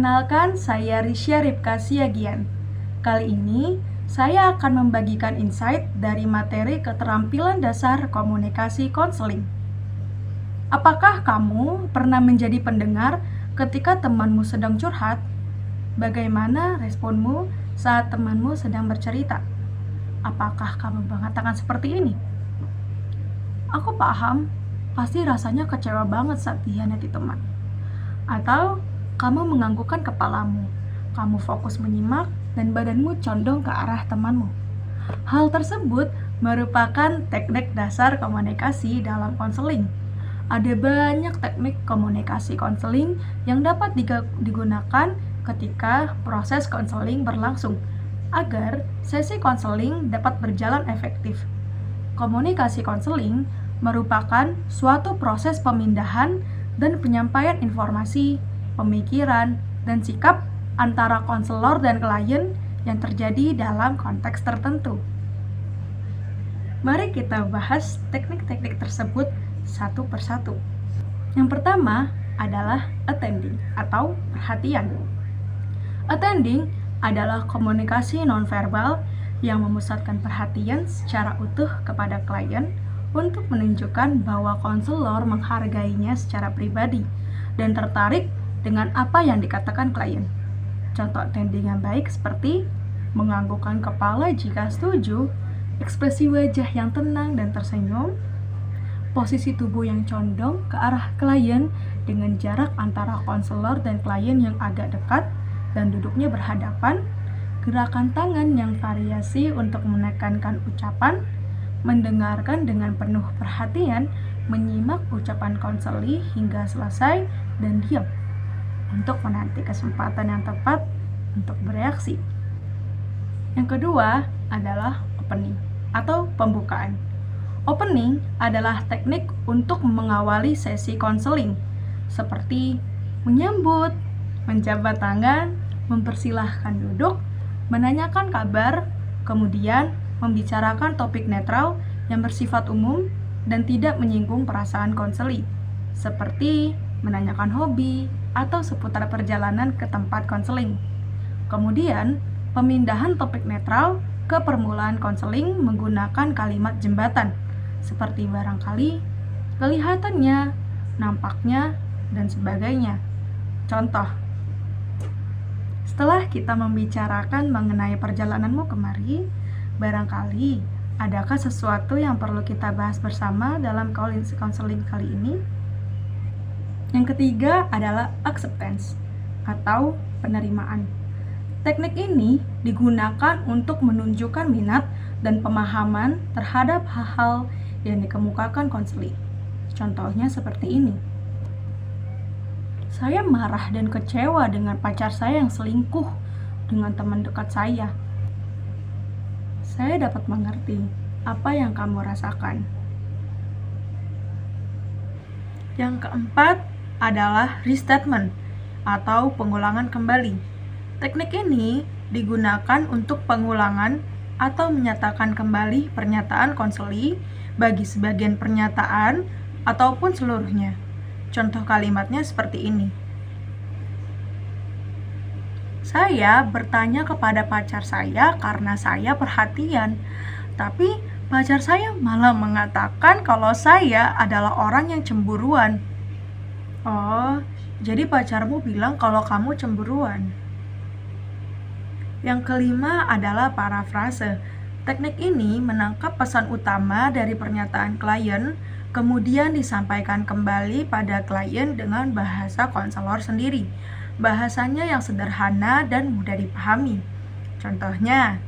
Perkenalkan, saya Risya Ripka Siagian. Kali ini, saya akan membagikan insight dari materi keterampilan dasar komunikasi konseling. Apakah kamu pernah menjadi pendengar ketika temanmu sedang curhat? Bagaimana responmu saat temanmu sedang bercerita? Apakah kamu mengatakan seperti ini? Aku paham, pasti rasanya kecewa banget saat dikhianati teman. Atau kamu menganggukkan kepalamu, kamu fokus menyimak, dan badanmu condong ke arah temanmu. Hal tersebut merupakan teknik dasar komunikasi dalam konseling. Ada banyak teknik komunikasi konseling yang dapat digunakan ketika proses konseling berlangsung, agar sesi konseling dapat berjalan efektif. Komunikasi konseling merupakan suatu proses pemindahan dan penyampaian informasi, pemikiran, dan sikap antara konselor dan klien yang terjadi dalam konteks tertentu. Mari kita bahas teknik-teknik tersebut satu persatu. Yang pertama adalah attending atau perhatian. Attending adalah komunikasi nonverbal yang memusatkan perhatian secara utuh kepada klien untuk menunjukkan bahwa konselor menghargainya secara pribadi dan tertarik dengan apa yang dikatakan klien. Contoh attending yang baik seperti menganggukkan kepala jika setuju, ekspresi wajah yang tenang dan tersenyum, posisi tubuh yang condong ke arah klien dengan jarak antara konselor dan klien yang agak dekat dan duduknya berhadapan, gerakan tangan yang variasi untuk menekankan ucapan, mendengarkan dengan penuh perhatian, menyimak ucapan konseli hingga selesai, dan diam untuk menanti kesempatan yang tepat untuk bereaksi. Yang kedua adalah opening atau pembukaan. Opening adalah teknik untuk mengawali sesi konseling, seperti menyambut, menjabat tangan, mempersilahkan duduk, menanyakan kabar, kemudian membicarakan topik netral yang bersifat umum dan tidak menyinggung perasaan konseli, seperti menanyakan hobi atau seputar perjalanan ke tempat konseling. Kemudian, pemindahan topik netral ke permulaan konseling menggunakan kalimat jembatan, seperti barangkali, kelihatannya, nampaknya, dan sebagainya. Contoh, setelah kita membicarakan mengenai perjalananmu kemari, barangkali adakah sesuatu yang perlu kita bahas bersama dalam konseling kali ini? Yang ketiga adalah acceptance atau penerimaan. Teknik ini digunakan untuk menunjukkan minat dan pemahaman terhadap hal-hal yang dikemukakan konseli. Contohnya seperti ini. Saya marah dan kecewa dengan pacar saya yang selingkuh dengan teman dekat saya. Saya dapat mengerti apa yang kamu rasakan. Yang keempat adalah restatement atau pengulangan kembali. Teknik ini digunakan untuk pengulangan atau menyatakan kembali pernyataan konseli bagi sebagian pernyataan ataupun seluruhnya. Contoh kalimatnya seperti ini. Saya bertanya kepada pacar saya karena saya perhatian, tapi pacar saya malah mengatakan kalau saya adalah orang yang cemburuan. Oh, jadi pacarmu bilang kalau kamu cemburuan. Yang kelima adalah parafrase. Teknik ini menangkap pesan utama dari pernyataan klien, kemudian disampaikan kembali pada klien dengan bahasa konselor sendiri. Bahasanya yang sederhana dan mudah dipahami. Contohnya,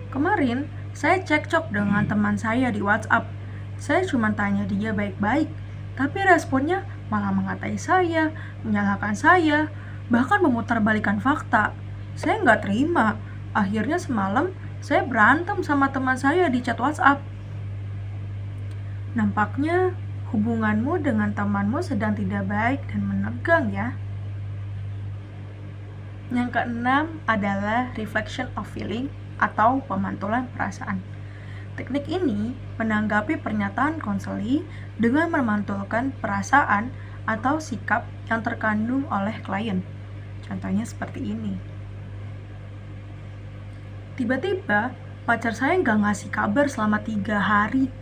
kemarin saya cekcok dengan teman saya di WhatsApp. Saya cuma tanya dia baik-baik, tapi responnya malah mengatai saya, menyalahkan saya, bahkan memutarbalikkan fakta. Saya nggak terima. Akhirnya semalam saya berantem sama teman saya di chat WhatsApp. Nampaknya hubunganmu dengan temanmu sedang tidak baik dan menegang ya. Yang keenam adalah reflection of feeling atau pemantulan perasaan. Teknik ini menanggapi pernyataan konseli dengan memantulkan perasaan atau sikap yang terkandung oleh klien. Contohnya seperti ini. Tiba-tiba pacar saya nggak ngasih kabar selama 3 hari.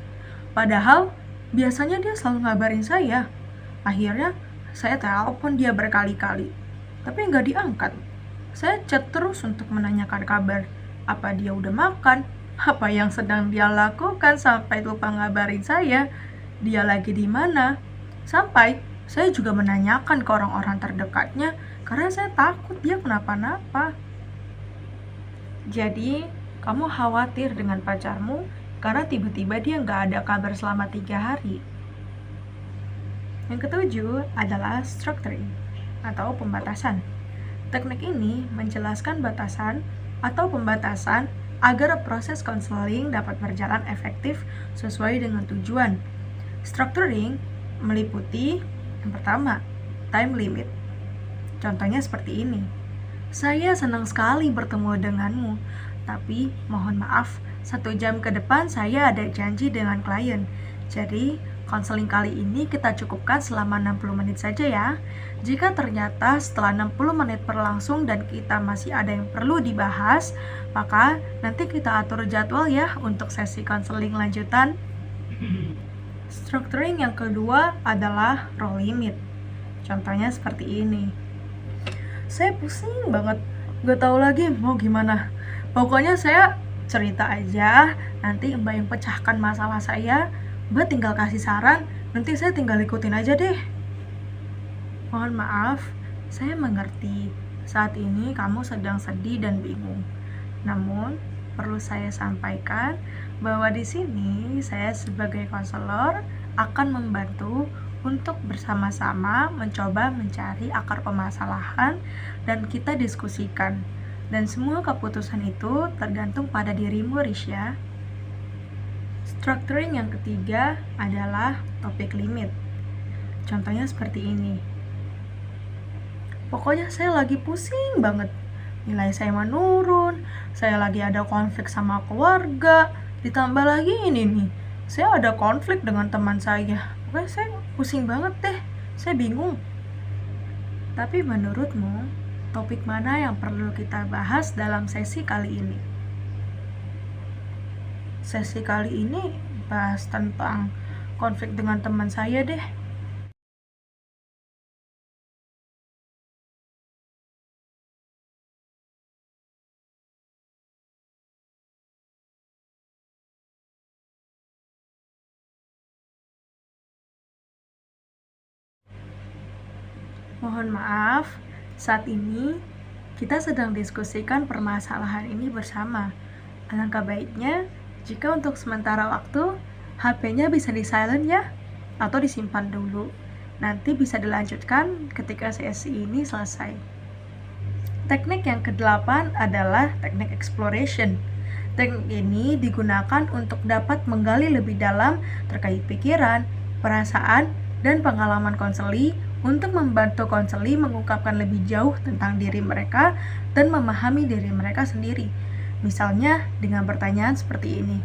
Padahal biasanya dia selalu ngabarin saya. Akhirnya saya telepon dia berkali-kali, tapi nggak diangkat. Saya chat terus untuk menanyakan kabar. Apa dia udah makan? Apa yang sedang dia lakukan sampai lupa ngabarin saya? Dia lagi di mana? Sampai saya juga menanyakan ke orang-orang terdekatnya karena saya takut dia kenapa-napa. Jadi, kamu khawatir dengan pacarmu karena tiba-tiba dia nggak ada kabar selama 3 hari. Yang ketujuh adalah structuring atau pembatasan. Teknik ini menjelaskan batasan atau pembatasan agar proses konseling dapat berjalan efektif sesuai dengan tujuan. Structuring meliputi yang pertama, time limit. Contohnya seperti ini. Saya senang sekali bertemu denganmu, tapi mohon maaf, 1 jam ke depan saya ada janji dengan klien. Jadi, konseling kali ini kita cukupkan selama 60 menit saja ya. Jika ternyata setelah 60 menit berlangsung dan kita masih ada yang perlu dibahas, maka nanti kita atur jadwal ya untuk sesi konseling lanjutan. Structuring yang kedua adalah role limit. Contohnya seperti ini. Saya pusing banget, gak tahu lagi mau gimana. Pokoknya saya cerita aja, nanti Mbak yang pecahkan masalah saya, Mbak tinggal kasih saran, nanti saya tinggal ikutin aja deh. Mohon maaf, saya mengerti saat ini kamu sedang sedih dan bingung. Namun, perlu saya sampaikan bahwa di sini saya sebagai konselor akan membantu untuk bersama-sama mencoba mencari akar permasalahan dan kita diskusikan. Dan semua keputusan itu tergantung pada dirimu, Risha. Structuring yang ketiga adalah topik limit. Contohnya seperti ini. Pokoknya saya lagi pusing banget. Nilai saya menurun, saya lagi ada konflik sama keluarga, ditambah lagi ini nih, saya ada konflik dengan teman saya. Pokoknya saya pusing banget deh, saya bingung. Tapi menurutmu, topik mana yang perlu kita bahas dalam sesi kali ini? Sesi kali ini bahas tentang konflik dengan teman saya deh. Mohon maaf, saat ini kita sedang diskusikan permasalahan ini bersama. Alangkah baiknya jika untuk sementara waktu HP-nya bisa di-silent ya, atau disimpan dulu. Nanti bisa dilanjutkan ketika sesi ini selesai. Teknik yang ke-8 adalah teknik exploration. Teknik ini digunakan untuk dapat menggali lebih dalam terkait pikiran, perasaan, dan pengalaman konseli untuk membantu konseli mengungkapkan lebih jauh tentang diri mereka dan memahami diri mereka sendiri. Misalnya dengan pertanyaan seperti ini.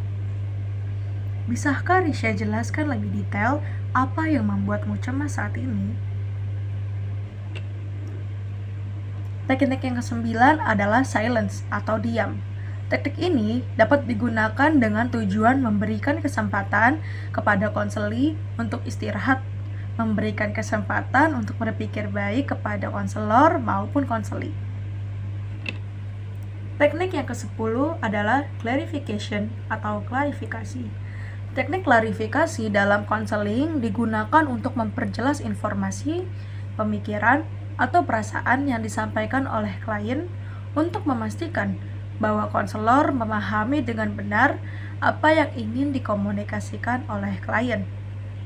Bisakah Risha jelaskan lebih detail apa yang membuatmu cemas saat ini? Teknik yang ke-9 adalah silence atau diam. Teknik ini dapat digunakan dengan tujuan memberikan kesempatan kepada konseli untuk istirahat, memberikan kesempatan untuk berpikir baik kepada konselor maupun konseli. Teknik yang ke-10 adalah clarification atau klarifikasi. Teknik klarifikasi dalam konseling digunakan untuk memperjelas informasi, pemikiran, atau perasaan yang disampaikan oleh klien untuk memastikan bahwa konselor memahami dengan benar apa yang ingin dikomunikasikan oleh klien.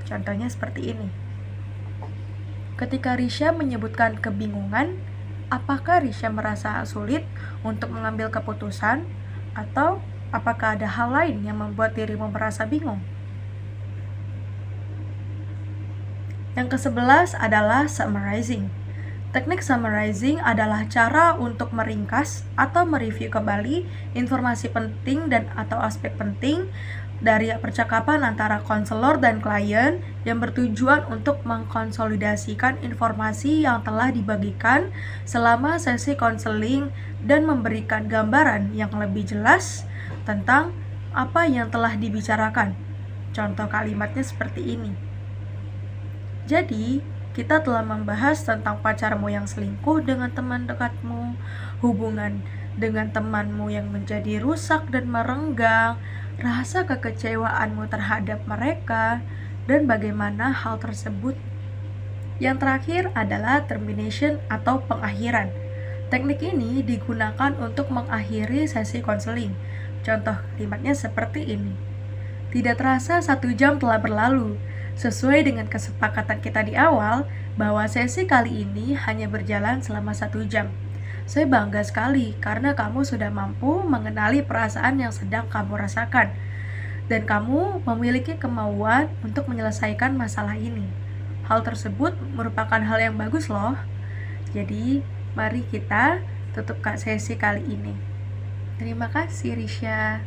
Contohnya seperti ini. Ketika Risha menyebutkan kebingungan, apakah Risha merasa sulit untuk mengambil keputusan atau apakah ada hal lain yang membuat dirimu merasa bingung? Yang ke-11 adalah summarizing. Teknik summarizing adalah cara untuk meringkas atau mereview kembali informasi penting dan atau aspek penting dari percakapan antara konselor dan klien yang bertujuan untuk mengkonsolidasikan informasi yang telah dibagikan selama sesi konseling dan memberikan gambaran yang lebih jelas tentang apa yang telah dibicarakan. Contoh kalimatnya seperti ini. Jadi, kita telah membahas tentang pacarmu yang selingkuh dengan teman dekatmu, hubungan dengan temanmu yang menjadi rusak dan merenggang, rasa kekecewaanmu terhadap mereka, dan bagaimana hal tersebut. Yang terakhir adalah termination atau pengakhiran. Teknik ini digunakan untuk mengakhiri sesi konseling. Contoh kalimatnya seperti ini. Tidak terasa 1 jam telah berlalu. Sesuai dengan kesepakatan kita di awal, bahwa sesi kali ini hanya berjalan selama 1 jam. Saya bangga sekali karena kamu sudah mampu mengenali perasaan yang sedang kamu rasakan. Dan kamu memiliki kemauan untuk menyelesaikan masalah ini. Hal tersebut merupakan hal yang bagus loh. Jadi, mari kita tutup sesi kali ini. Terima kasih, Risha.